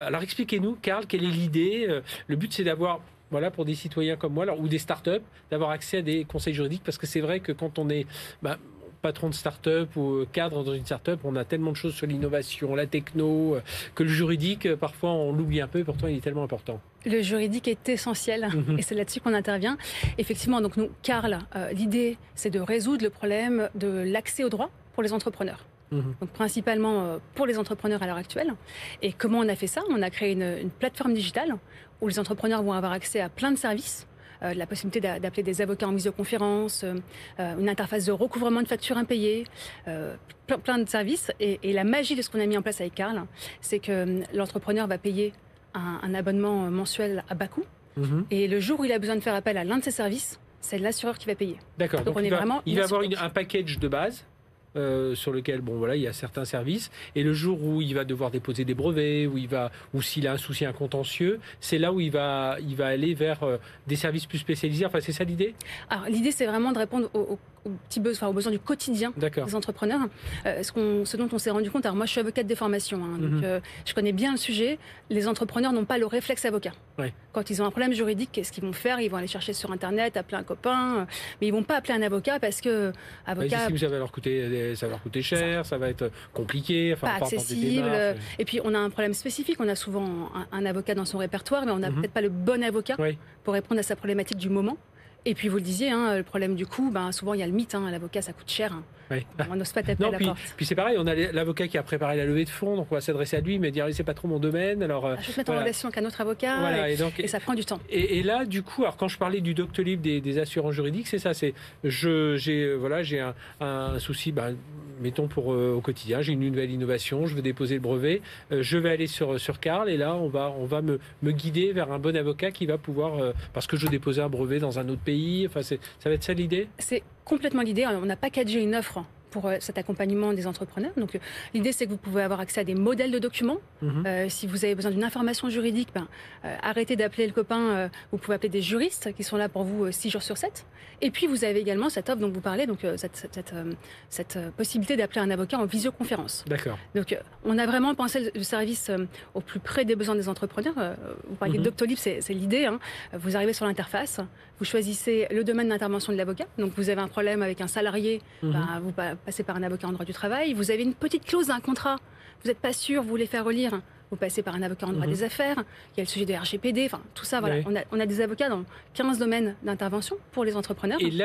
Alors expliquez-nous, Karl, quelle est l'idée? Le but, c'est d'avoir, voilà, pour des citoyens comme moi, ou des startups, d'avoir accès à des conseils juridiques, parce que c'est vrai que quand on est patron de start-up ou cadre dans une start-up, on a tellement de choses sur l'innovation, la techno, que le juridique, parfois, on l'oublie un peu, et pourtant, il est tellement important. Le juridique est essentiel et c'est là-dessus qu'on intervient. Effectivement, donc nous, Karl, l'idée, c'est de résoudre le problème de l'accès au droit pour les entrepreneurs. Donc principalement pour les entrepreneurs à l'heure actuelle. Et comment on a fait ça? On a créé une plateforme digitale où les entrepreneurs vont avoir accès à plein de services. La possibilité d'appeler des avocats en visioconférence, une interface de recouvrement de factures impayées, plein de services. Et la magie de ce qu'on a mis en place avec Karl, c'est que l'entrepreneur va payer un abonnement mensuel à bas coût. Et le jour où il a besoin de faire appel à l'un de ces services, c'est l'assureur qui va payer. D'accord, donc il va avoir un package de base sur lequel il y a certains services, et le jour où il va devoir déposer des brevets, ou s'il a un souci, un contentieux, c'est là où il va aller vers des services plus spécialisés. Enfin, c'est ça l'idée? Alors l'idée, c'est vraiment de répondre aux petits besoins, aux besoins du quotidien des entrepreneurs. Ce dont on s'est rendu compte, alors moi je suis avocate de formation, donc je connais bien le sujet. Les entrepreneurs n'ont pas le réflexe avocat. Ouais. Quand ils ont un problème juridique, qu'est-ce qu'ils vont faire? Ils vont aller chercher sur internet, appeler un copain, mais ils vont pas appeler un avocat parce que avocat, ça va leur coûter cher, ça va être compliqué, pas accessible. Et puis on a un problème spécifique, on a souvent un avocat dans son répertoire, mais on n'a peut-être pas le bon avocat pour répondre à sa problématique du moment. Et puis vous le disiez, le problème du coût, souvent il y a le mythe, l'avocat ça coûte cher. Oui. On n'ose pas taper à la porte. Puis c'est pareil, on a l'avocat qui a préparé la levée de fonds, donc on va s'adresser à lui, mais dire c'est pas trop mon domaine. Alors, je vais te mettre en relation avec un autre avocat, et ça prend du temps. Et là, du coup, alors quand je parlais du Doctolib des assurances juridiques, c'est ça, j'ai un souci, mettons au quotidien, j'ai une nouvelle innovation, je veux déposer le brevet, je vais aller sur Karl, et là on va me guider vers un bon avocat qui va pouvoir, parce que je veux déposer un brevet dans un autre pays. Enfin, ça va être ça l'idée? C'est complètement l'idée. On a packagé une offre pour cet accompagnement des entrepreneurs. Donc l'idée, c'est que vous pouvez avoir accès à des modèles de documents. Si vous avez besoin d'une information juridique, arrêtez d'appeler le copain. Vous pouvez appeler des juristes qui sont là pour vous 6 jours sur 7. Et puis vous avez également cette offre dont vous parlez, donc cette possibilité d'appeler un avocat en visioconférence. D'accord. Donc on a vraiment pensé le service au plus près des besoins des entrepreneurs. Vous parliez de Doctolib, c'est l'idée. Vous arrivez sur l'interface, vous choisissez le domaine d'intervention de l'avocat. Donc vous avez un problème avec un salarié, vous passez par un avocat en droit du travail. Vous avez une petite clause d'un contrat, vous n'êtes pas sûr, vous voulez faire relire, vous passez par un avocat en droit des affaires. Il y a le sujet de RGPD, tout ça, voilà. On a des avocats dans 15 domaines d'intervention pour les entrepreneurs.